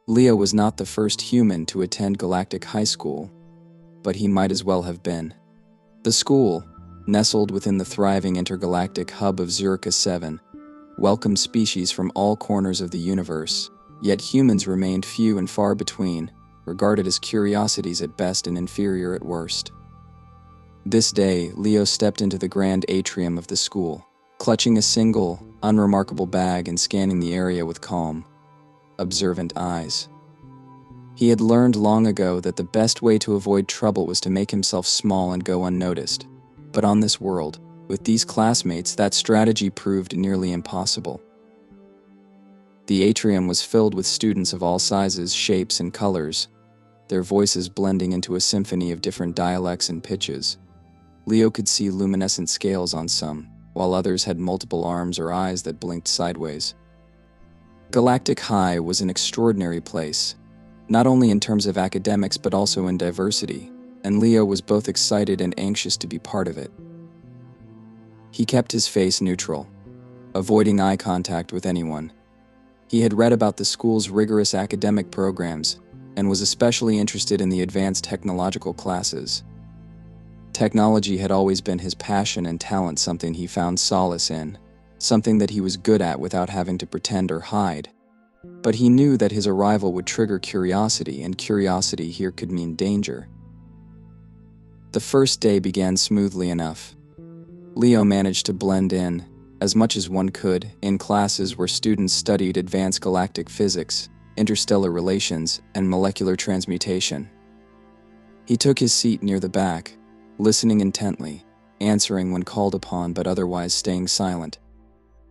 Leo was not the first human to attend Galactic High School, but he might as well have been. The school, nestled within the thriving intergalactic hub of Zurich 7, welcomed species from all corners of the universe, yet humans remained few and far between, regarded as curiosities at best and inferior at worst. This day, Leo stepped into the grand atrium of the school, clutching a single, unremarkable bag and scanning the area with calm, observant eyes. He had learned long ago that the best way to avoid trouble was to make himself small and go unnoticed. But on this world, with these classmates, that strategy proved nearly impossible. The atrium was filled with students of all sizes, shapes, and colors, their voices blending into a symphony of different dialects and pitches. Leo could see luminescent scales on some, while others had multiple arms or eyes that blinked sideways. Galactic High was an extraordinary place, not only in terms of academics but also in diversity, and Leo was both excited and anxious to be part of it. He kept his face neutral, avoiding eye contact with anyone. He had read about the school's rigorous academic programs and was especially interested in the advanced technological classes. Technology had always been his passion and talent, something he found solace in, something that he was good at without having to pretend or hide. But he knew that his arrival would trigger curiosity, and curiosity here could mean danger. The first day began smoothly enough. Leo managed to blend in, as much as one could, in classes where students studied advanced galactic physics, interstellar relations, and molecular transmutation. He took his seat near the back, listening intently, answering when called upon but otherwise staying silent.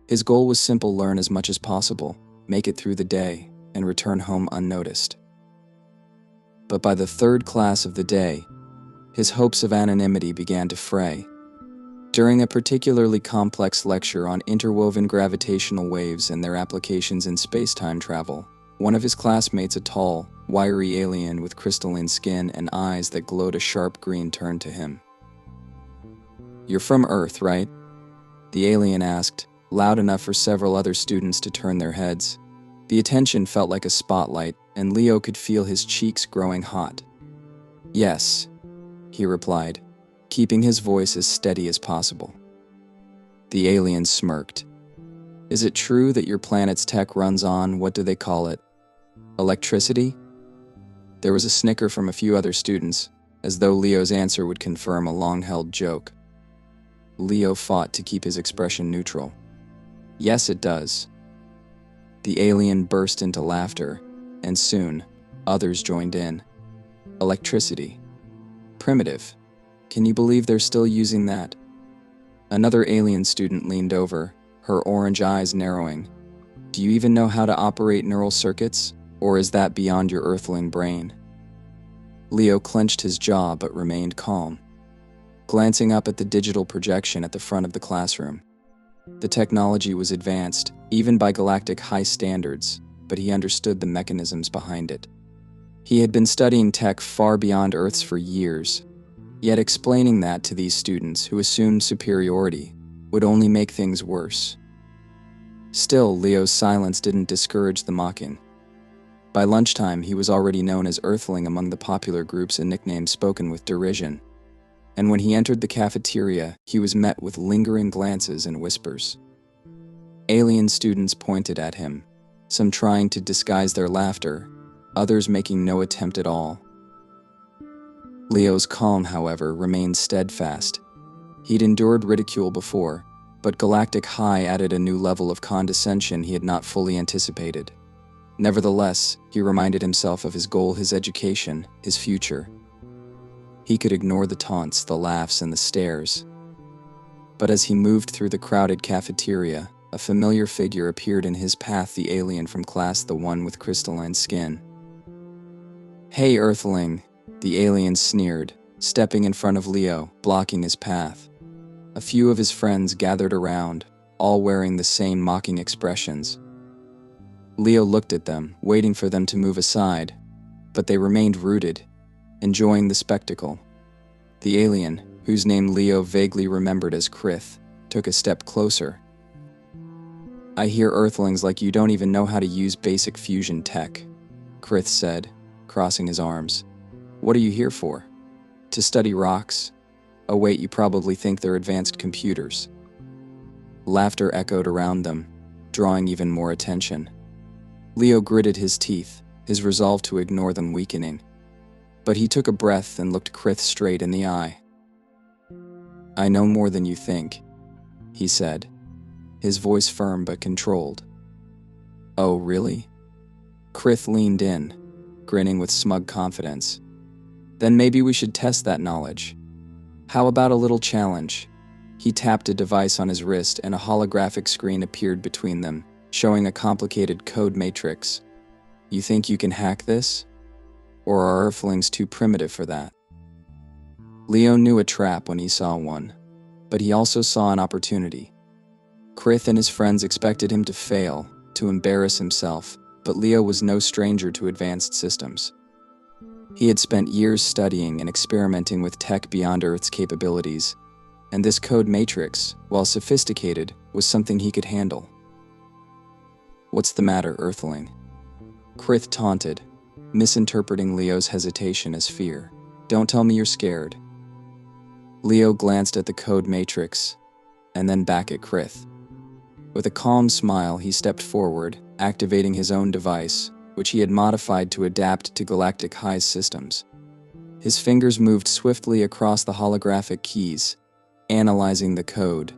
His goal was simple: learn as much as possible, make it through the day, and return home unnoticed. But by the third class of the day, his hopes of anonymity began to fray. During a particularly complex lecture on interwoven gravitational waves and their applications in space-time travel, one of his classmates, a tall, wiry alien with crystalline skin and eyes that glowed a sharp green, turned to him. "You're from Earth, right?" the alien asked, loud enough for several other students to turn their heads. The attention felt like a spotlight, and Leo could feel his cheeks growing hot. "Yes," he replied, keeping his voice as steady as possible. The alien smirked. "Is it true that your planet's tech runs on, what do they call it? Electricity?" There was a snicker from a few other students, as though Leo's answer would confirm a long-held joke. Leo fought to keep his expression neutral. "Yes, it does." The alien burst into laughter, and soon, others joined in. "Electricity. Primitive. Can you believe they're still using that?" Another alien student leaned over, her orange eyes narrowing. "Do you even know how to operate neural circuits, or is that beyond your earthling brain?" Leo clenched his jaw but remained calm, glancing up at the digital projection at the front of the classroom. The technology was advanced, even by galactic high standards, but he understood the mechanisms behind it. He had been studying tech far beyond Earth's for years, yet explaining that to these students who assumed superiority would only make things worse. Still, Leo's silence didn't discourage the mocking. By lunchtime, he was already known as Earthling among the popular groups, a nickname spoken with derision. And when he entered the cafeteria, he was met with lingering glances and whispers. Alien students pointed at him, some trying to disguise their laughter, others making no attempt at all. Leo's calm, however, remained steadfast. He'd endured ridicule before, but Galactic High added a new level of condescension he had not fully anticipated. Nevertheless, he reminded himself of his goal, his education, his future. He could ignore the taunts, the laughs, and the stares. But as he moved through the crowded cafeteria, a familiar figure appeared in his path, the alien from class, the one with crystalline skin. "Hey, Earthling," the alien sneered, stepping in front of Leo, blocking his path. A few of his friends gathered around, all wearing the same mocking expressions. Leo looked at them, waiting for them to move aside, but they remained rooted, enjoying the spectacle. The alien, whose name Leo vaguely remembered as Krith, took a step closer. "I hear Earthlings like you don't even know how to use basic fusion tech," Krith said, crossing his arms. What are you here for? To study rocks? Oh wait, you probably think they're advanced computers. Laughter echoed around them, drawing even more attention. Leo gritted his teeth, his resolve to ignore them weakening. But he took a breath and looked Krith straight in the eye. I know more than you think, he said, his voice firm but controlled. Oh, really? Krith leaned in, grinning with smug confidence. Then maybe we should test that knowledge. How about a little challenge? He tapped a device on his wrist and a holographic screen appeared between them, showing a complicated code matrix. You think you can hack this? Or are Earthlings too primitive for that? Leo knew a trap when he saw one, but he also saw an opportunity. Krith and his friends expected him to fail, to embarrass himself, but Leo was no stranger to advanced systems. He had spent years studying and experimenting with tech beyond Earth's capabilities, and this code matrix, while sophisticated, was something he could handle. What's the matter, Earthling? Krith taunted, misinterpreting Leo's hesitation as fear. Don't tell me you're scared. Leo glanced at the code matrix, and then back at Krith. With a calm smile, he stepped forward, activating his own device, which he had modified to adapt to Galactic High's systems. His fingers moved swiftly across the holographic keys, analyzing the code,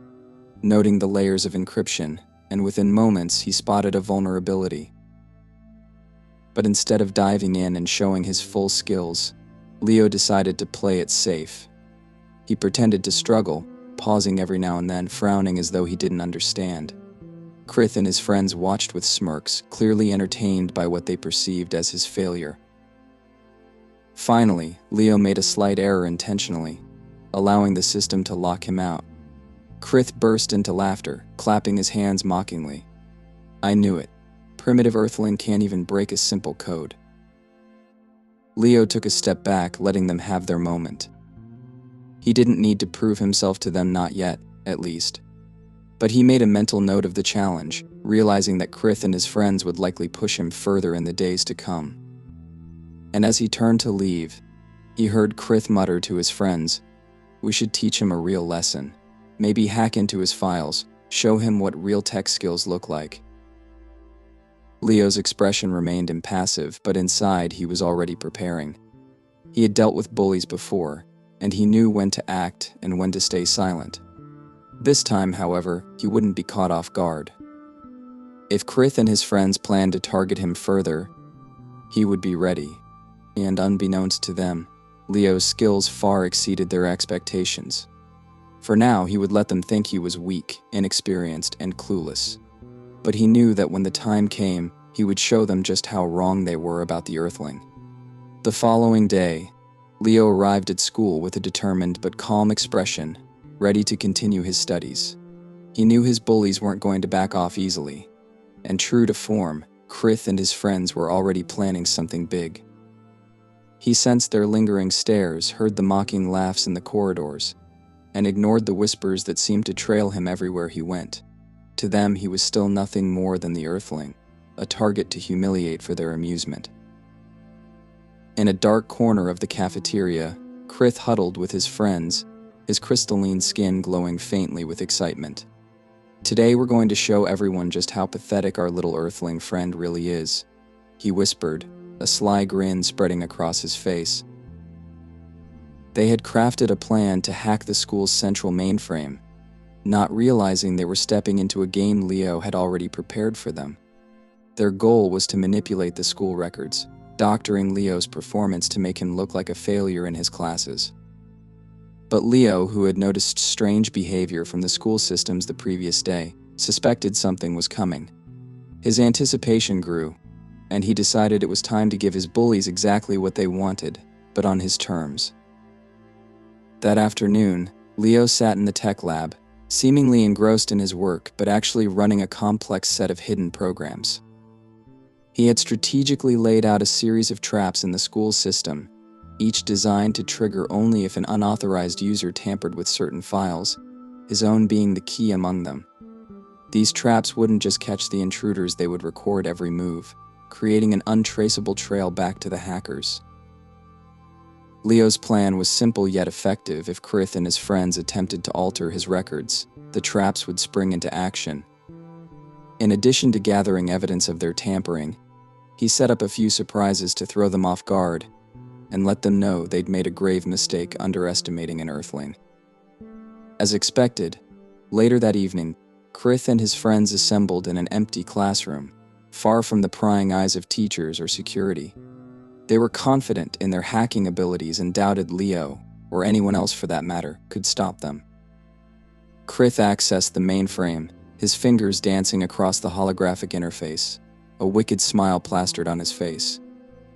noting the layers of encryption, and within moments he spotted a vulnerability. But instead of diving in and showing his full skills, Leo decided to play it safe. He pretended to struggle, pausing every now and then, frowning as though he didn't understand. Krith and his friends watched with smirks, clearly entertained by what they perceived as his failure. Finally, Leo made a slight error intentionally, allowing the system to lock him out. Krith burst into laughter, clapping his hands mockingly. I knew it. Primitive Earthling can't even break a simple code. Leo took a step back, letting them have their moment. He didn't need to prove himself to them, not yet, at least. But he made a mental note of the challenge, realizing that Krith and his friends would likely push him further in the days to come. And as he turned to leave, he heard Krith mutter to his friends, we should teach him a real lesson. Maybe hack into his files, show him what real tech skills look like. Leo's expression remained impassive, but inside he was already preparing. He had dealt with bullies before, and he knew when to act and when to stay silent. This time, however, he wouldn't be caught off guard. If Krith and his friends planned to target him further, he would be ready. And unbeknownst to them, Leo's skills far exceeded their expectations. For now, he would let them think he was weak, inexperienced, and clueless. But he knew that when the time came, he would show them just how wrong they were about the Earthling. The following day, Leo arrived at school with a determined but calm expression, ready to continue his studies. He knew his bullies weren't going to back off easily, and true to form, Krith and his friends were already planning something big. He sensed their lingering stares, heard the mocking laughs in the corridors, and ignored the whispers that seemed to trail him everywhere he went. To them, he was still nothing more than the Earthling, a target to humiliate for their amusement. In a dark corner of the cafeteria, Krith huddled with his friends, his crystalline skin glowing faintly with excitement. Today we're going to show everyone just how pathetic our little Earthling friend really is, he whispered, a sly grin spreading across his face. They had crafted a plan to hack the school's central mainframe, not realizing they were stepping into a game Leo had already prepared for them. Their goal was to manipulate the school records, doctoring Leo's performance to make him look like a failure in his classes. But Leo, who had noticed strange behavior from the school systems the previous day, suspected something was coming. His anticipation grew, and he decided it was time to give his bullies exactly what they wanted, but on his terms. That afternoon, Leo sat in the tech lab, seemingly engrossed in his work but actually running a complex set of hidden programs. He had strategically laid out a series of traps in the school system, each designed to trigger only if an unauthorized user tampered with certain files, his own being the key among them. These traps wouldn't just catch the intruders, they would record every move, creating an untraceable trail back to the hackers. Leo's plan was simple yet effective. If Krith and his friends attempted to alter his records, the traps would spring into action. In addition to gathering evidence of their tampering, he set up a few surprises to throw them off guard and let them know they'd made a grave mistake underestimating an Earthling. As expected, later that evening, Krith and his friends assembled in an empty classroom, far from the prying eyes of teachers or security. They were confident in their hacking abilities and doubted Leo, or anyone else for that matter, could stop them. Krith accessed the mainframe, his fingers dancing across the holographic interface, a wicked smile plastered on his face.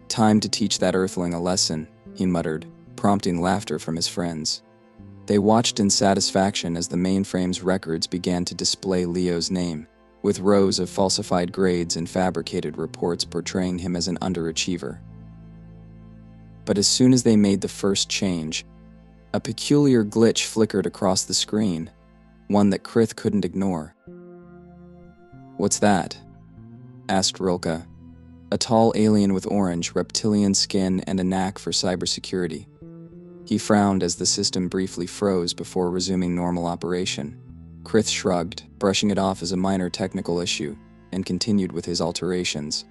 "Time to teach that Earthling a lesson," he muttered, prompting laughter from his friends. They watched in satisfaction as the mainframe's records began to display Leo's name, with rows of falsified grades and fabricated reports portraying him as an underachiever. But as soon as they made the first change, a peculiar glitch flickered across the screen, one that Krith couldn't ignore. "What's that?" asked Rilke, a tall alien with orange, reptilian skin and a knack for cybersecurity. He frowned as the system briefly froze before resuming normal operation. Krith shrugged, brushing it off as a minor technical issue, and continued with his alterations.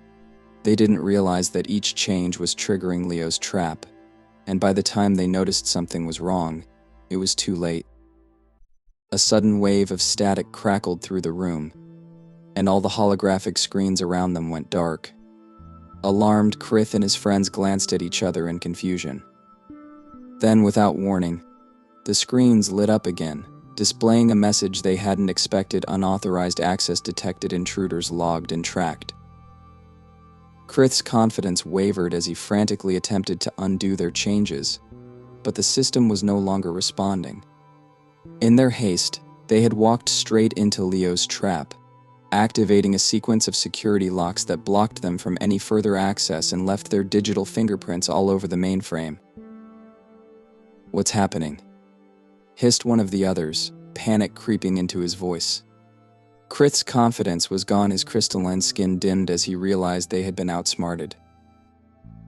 They didn't realize that each change was triggering Leo's trap, and by the time they noticed something was wrong, it was too late. A sudden wave of static crackled through the room, and all the holographic screens around them went dark. Alarmed, Krith and his friends glanced at each other in confusion. Then, without warning, the screens lit up again, displaying a message they hadn't expected: unauthorized access detected, intruders logged and tracked. Krith's confidence wavered as he frantically attempted to undo their changes, but the system was no longer responding. In their haste, they had walked straight into Leo's trap, activating a sequence of security locks that blocked them from any further access and left their digital fingerprints all over the mainframe. "What's happening?" hissed one of the others, panic creeping into his voice. Krith's confidence was gone, his crystalline skin dimmed as he realized they had been outsmarted.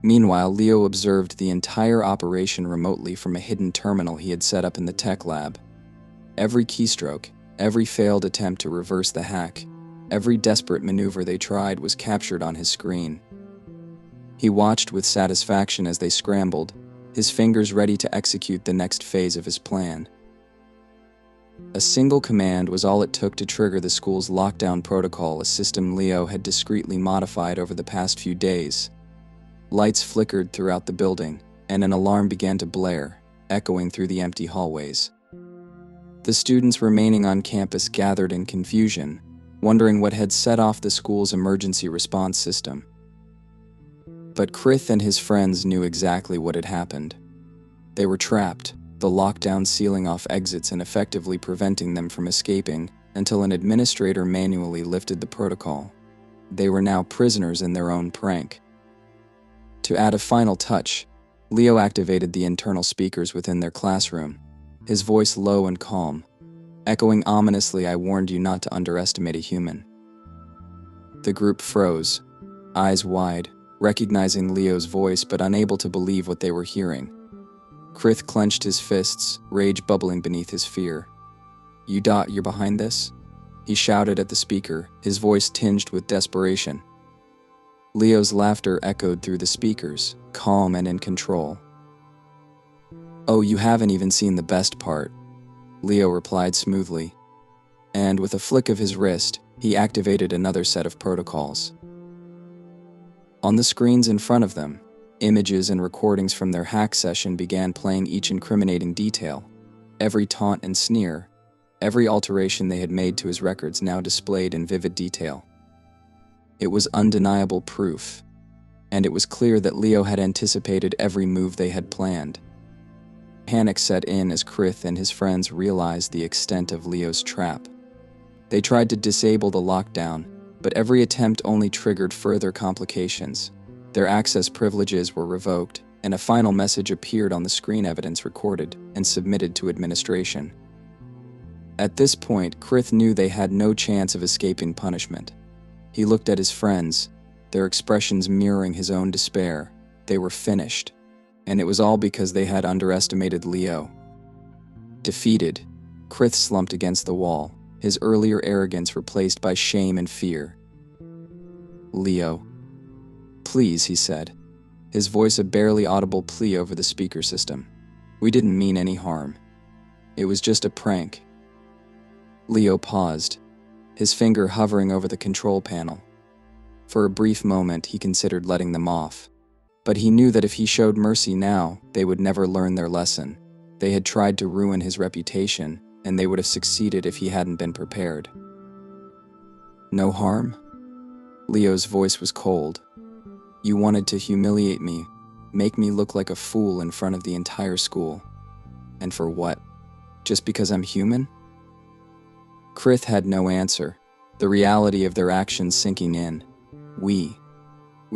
Meanwhile, Leo observed the entire operation remotely from a hidden terminal he had set up in the tech lab. Every keystroke, every failed attempt to reverse the hack, every desperate maneuver they tried was captured on his screen. He watched with satisfaction as they scrambled, his fingers ready to execute the next phase of his plan. A single command was all it took to trigger the school's lockdown protocol, a system Leo had discreetly modified over the past few days. Lights flickered throughout the building, and an alarm began to blare, echoing through the empty hallways. The students remaining on campus gathered in confusion, wondering what had set off the school's emergency response system. But Krith and his friends knew exactly what had happened. They were trapped, the lockdown sealing off exits and effectively preventing them from escaping until an administrator manually lifted the protocol. They were now prisoners in their own prank. To add a final touch, Leo activated the internal speakers within their classroom, his voice low and calm, echoing ominously, "I warned you not to underestimate a human." The group froze, eyes wide, recognizing Leo's voice but unable to believe what they were hearing. Krith clenched his fists, rage bubbling beneath his fear. You're behind this?" he shouted at the speaker, his voice tinged with desperation. Leo's laughter echoed through the speakers, calm and in control. "Oh, you haven't even seen the best part," Leo replied smoothly, and with a flick of his wrist, he activated another set of protocols. On the screens in front of them, images and recordings from their hack session began playing, each incriminating detail. Every taunt and sneer, every alteration they had made to his records now displayed in vivid detail. It was undeniable proof, and it was clear that Leo had anticipated every move they had planned. Panic set in as Krith and his friends realized the extent of Leo's trap. They tried to disable the lockdown, but every attempt only triggered further complications. Their access privileges were revoked, and a final message appeared on the screen: evidence recorded and submitted to administration. At this point, Krith knew they had no chance of escaping punishment. He looked at his friends, their expressions mirroring his own despair. They were finished, and it was all because they had underestimated Leo. Defeated, Krith slumped against the wall, his earlier arrogance replaced by shame and fear. "Leo, please," he said, his voice a barely audible plea over the speaker system. "We didn't mean any harm. It was just a prank." Leo paused, his finger hovering over the control panel. For a brief moment, he considered letting them off. But he knew that if he showed mercy now, they would never learn their lesson. They had tried to ruin his reputation, and they would have succeeded if he hadn't been prepared. "No harm?" Leo's voice was cold. "You wanted to humiliate me, make me look like a fool in front of the entire school. And for what? Just because I'm human?" Krith had no answer, the reality of their actions sinking in. We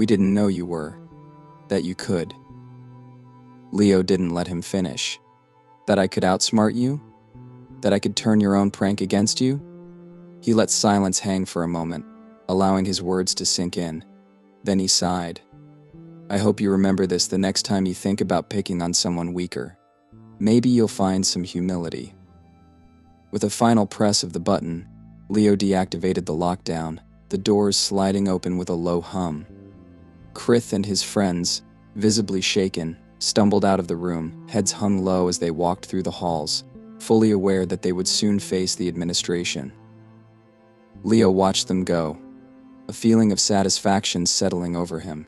didn't know you were. That you could." Leo didn't let him finish. "That I could outsmart you? That I could turn your own prank against you?" He let silence hang for a moment, allowing his words to sink in. Then he sighed. "I hope you remember this the next time you think about picking on someone weaker. Maybe you'll find some humility." With a final press of the button, Leo deactivated the lockdown, the doors sliding open with a low hum. Krith and his friends, visibly shaken, stumbled out of the room, heads hung low as they walked through the halls, fully aware that they would soon face the administration. Leo watched them go, a feeling of satisfaction settling over him.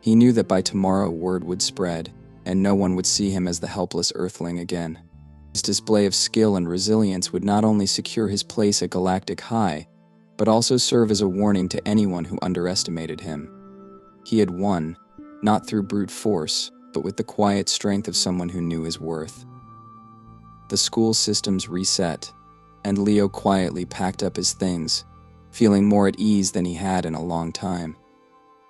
He knew that by tomorrow word would spread, and no one would see him as the helpless earthling again. His display of skill and resilience would not only secure his place at Galactic High, but also serve as a warning to anyone who underestimated him. He had won, not through brute force, but with the quiet strength of someone who knew his worth. The school systems reset, and Leo quietly packed up his things, feeling more at ease than he had in a long time.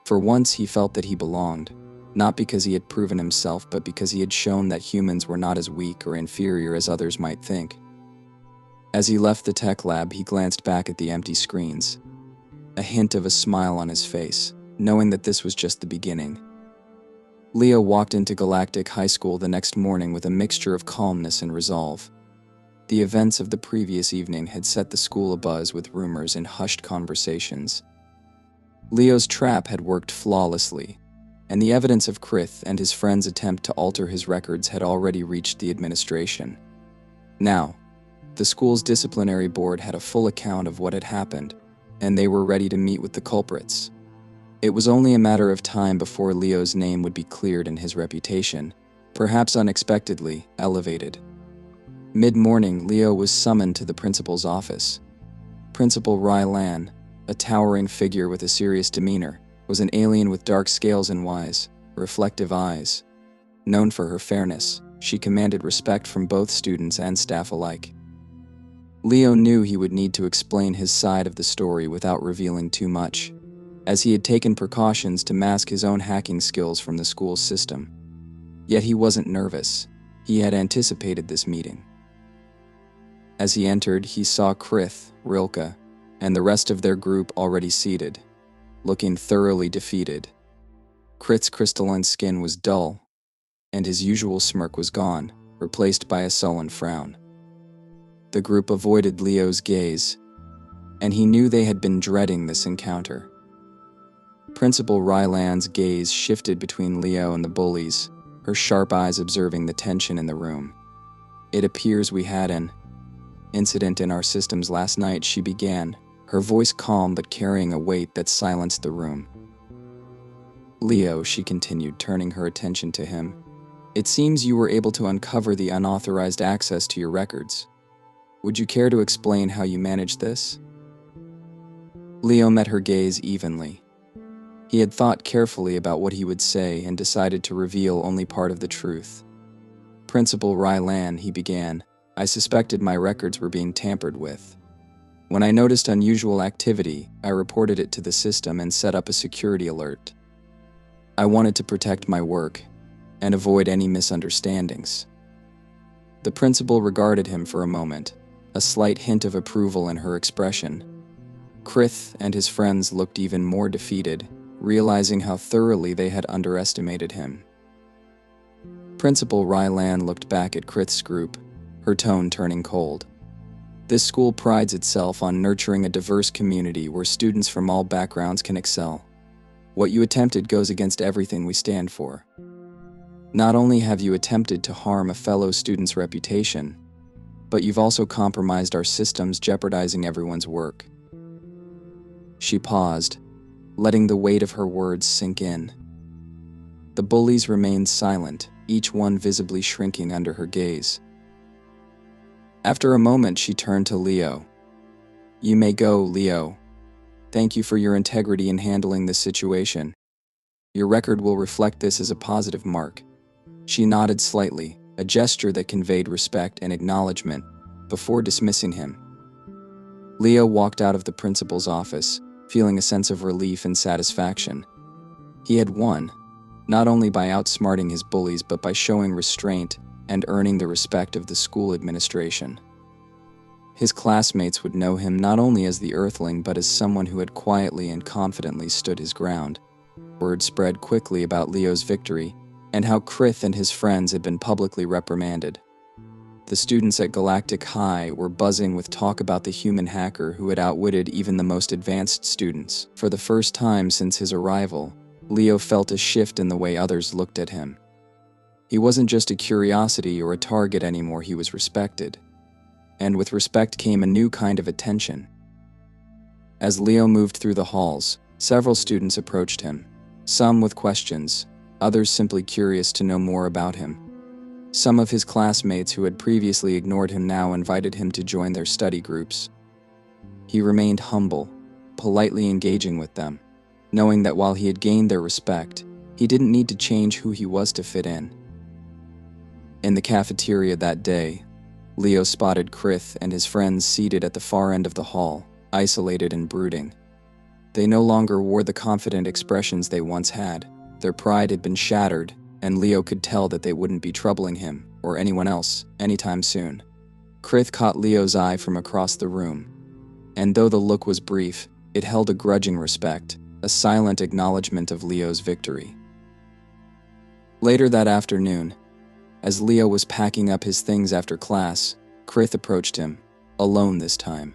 For once he felt that he belonged, not because he had proven himself, but because he had shown that humans were not as weak or inferior as others might think. As he left the tech lab, he glanced back at the empty screens, a hint of a smile on his face, knowing that this was just the beginning. Leo walked into Galactic High School the next morning with a mixture of calmness and resolve. The events of the previous evening had set the school abuzz with rumors and hushed conversations. Leo's trap had worked flawlessly, and the evidence of Krith and his friends' attempt to alter his records had already reached the administration. Now, the school's disciplinary board had a full account of what had happened, and they were ready to meet with the culprits. It was only a matter of time before Leo's name would be cleared and his reputation, perhaps unexpectedly, elevated. Mid-morning, Leo was summoned to the principal's office. Principal Rylan, a towering figure with a serious demeanor, was an alien with dark scales and wise, reflective eyes. Known for her fairness, she commanded respect from both students and staff alike. Leo knew he would need to explain his side of the story without revealing too much, as he had taken precautions to mask his own hacking skills from the school's system. Yet he wasn't nervous. He had anticipated this meeting. As he entered, he saw Krith, Rilke, and the rest of their group already seated, looking thoroughly defeated. Krith's crystalline skin was dull, and his usual smirk was gone, replaced by a sullen frown. The group avoided Leo's gaze, and he knew they had been dreading this encounter. Principal Ryland's gaze shifted between Leo and the bullies, her sharp eyes observing the tension in the room. "It appears we had an incident in our systems last night," she began, her voice calm but carrying a weight that silenced the room. "Leo," she continued, turning her attention to him, "it seems you were able to uncover the unauthorized access to your records. Would you care to explain how you managed this?" Leo met her gaze evenly. He had thought carefully about what he would say and decided to reveal only part of the truth. "Principal Rylan," he began, "I suspected my records were being tampered with. When I noticed unusual activity, I reported it to the system and set up a security alert. I wanted to protect my work and avoid any misunderstandings." The principal regarded him for a moment, a slight hint of approval in her expression. Krith and his friends looked even more defeated, realizing how thoroughly they had underestimated him. Principal Rylan looked back at Krith's group, her tone turning cold. This school prides itself on nurturing a diverse community where students from all backgrounds can excel. What you attempted goes against everything we stand for. Not only have you attempted to harm a fellow student's reputation, but you've also compromised our systems, jeopardizing everyone's work. She paused, letting the weight of her words sink in. The bullies remained silent, each one visibly shrinking under her gaze. After a moment, she turned to Leo. "You may go, Leo. Thank you for your integrity in handling this situation. Your record will reflect this as a positive mark." She nodded slightly, a gesture that conveyed respect and acknowledgement, before dismissing him. Leo walked out of the principal's office, feeling a sense of relief and satisfaction. He had won, not only by outsmarting his bullies but by showing restraint and earning the respect of the school administration. His classmates would know him not only as the Earthling but as someone who had quietly and confidently stood his ground. Word spread quickly about Leo's victory and how Krith and his friends had been publicly reprimanded. The students at Galactic High were buzzing with talk about the human hacker who had outwitted even the most advanced students. For the first time since his arrival, Leo felt a shift in the way others looked at him. He wasn't just a curiosity or a target anymore, he was respected. And with respect came a new kind of attention. As Leo moved through the halls, several students approached him, some with questions, others simply curious to know more about him. Some of his classmates who had previously ignored him now invited him to join their study groups. He remained humble, politely engaging with them, knowing that while he had gained their respect, he didn't need to change who he was to fit in. In the cafeteria that day, Leo spotted Krith and his friends seated at the far end of the hall, isolated and brooding. They no longer wore the confident expressions they once had. Their pride had been shattered, and Leo could tell that they wouldn't be troubling him, or anyone else, anytime soon. Krith caught Leo's eye from across the room, and though the look was brief, it held a grudging respect, a silent acknowledgement of Leo's victory. Later that afternoon, as Leo was packing up his things after class, Krith approached him, alone this time.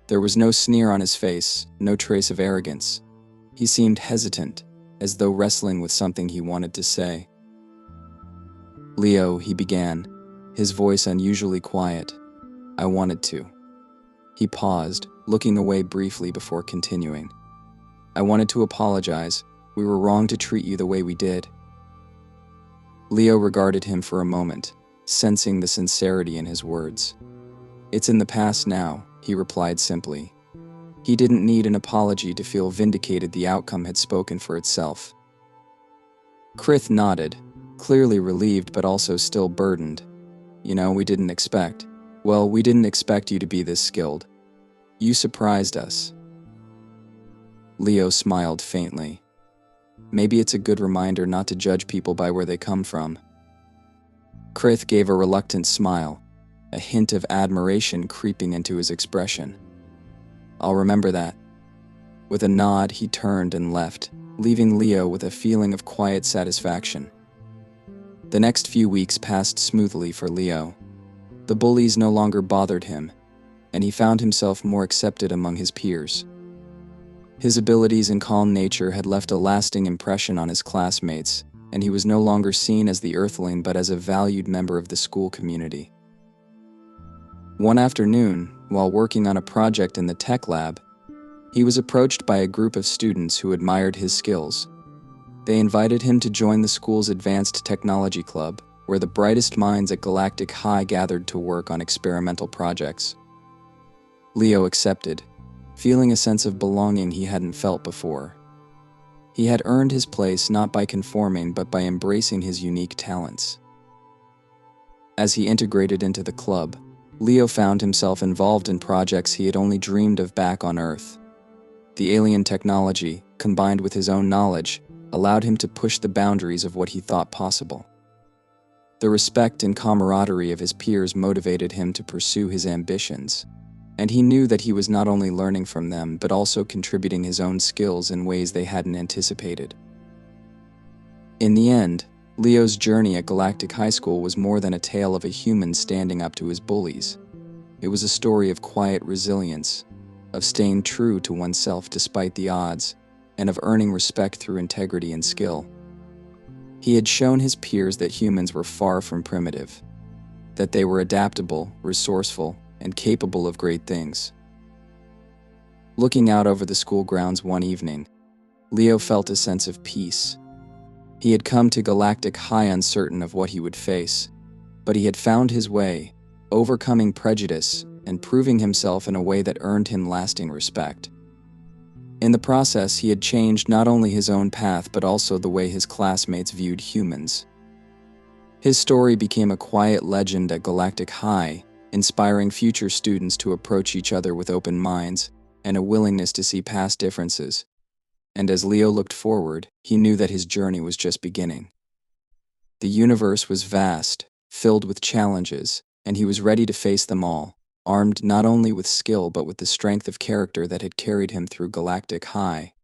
There was no sneer on his face, no trace of arrogance. He seemed hesitant, as though wrestling with something he wanted to say. "Leo," he began, his voice unusually quiet. "I wanted to." He paused, looking away briefly before continuing. "I wanted to apologize. We were wrong to treat you the way we did." Leo regarded him for a moment, sensing the sincerity in his words. "It's in the past now," he replied simply. He didn't need an apology to feel vindicated. The outcome had spoken for itself. Krith nodded, clearly relieved but also still burdened. "We didn't expect. Well, we didn't expect you to be this skilled. You surprised us." Leo smiled faintly. Maybe it's a good reminder not to judge people by where they come from. Krith gave a reluctant smile, a hint of admiration creeping into his expression. "I'll remember that." With a nod, he turned and left, leaving Leo with a feeling of quiet satisfaction. The next few weeks passed smoothly for Leo. The bullies no longer bothered him, and he found himself more accepted among his peers. His abilities and calm nature had left a lasting impression on his classmates, and he was no longer seen as the Earthling but as a valued member of the school community. One afternoon, while working on a project in the tech lab, he was approached by a group of students who admired his skills. They invited him to join the school's Advanced Technology Club, where the brightest minds at Galactic High gathered to work on experimental projects. Leo accepted, feeling a sense of belonging he hadn't felt before. He had earned his place not by conforming but by embracing his unique talents. As he integrated into the club, Leo found himself involved in projects he had only dreamed of back on Earth. The alien technology, combined with his own knowledge, allowed him to push the boundaries of what he thought possible. The respect and camaraderie of his peers motivated him to pursue his ambitions. and he knew that he was not only learning from them but also contributing his own skills in ways they hadn't anticipated. In the end, Leo's journey at Galactic High School was more than a tale of a human standing up to his bullies. It was a story of quiet resilience, of staying true to oneself despite the odds, and of earning respect through integrity and skill. He had shown his peers that humans were far from primitive, that they were adaptable, resourceful, and capable of great things. Looking out over the school grounds one evening, Leo felt a sense of peace. He had come to Galactic High uncertain of what he would face, but he had found his way, overcoming prejudice and proving himself in a way that earned him lasting respect. In the process, he had changed not only his own path but also the way his classmates viewed humans. His story became a quiet legend at Galactic High, inspiring future students to approach each other with open minds and a willingness to see past differences. And as Leo looked forward, he knew that his journey was just beginning. The universe was vast, filled with challenges, and he was ready to face them all, armed not only with skill but with the strength of character that had carried him through Galactic High.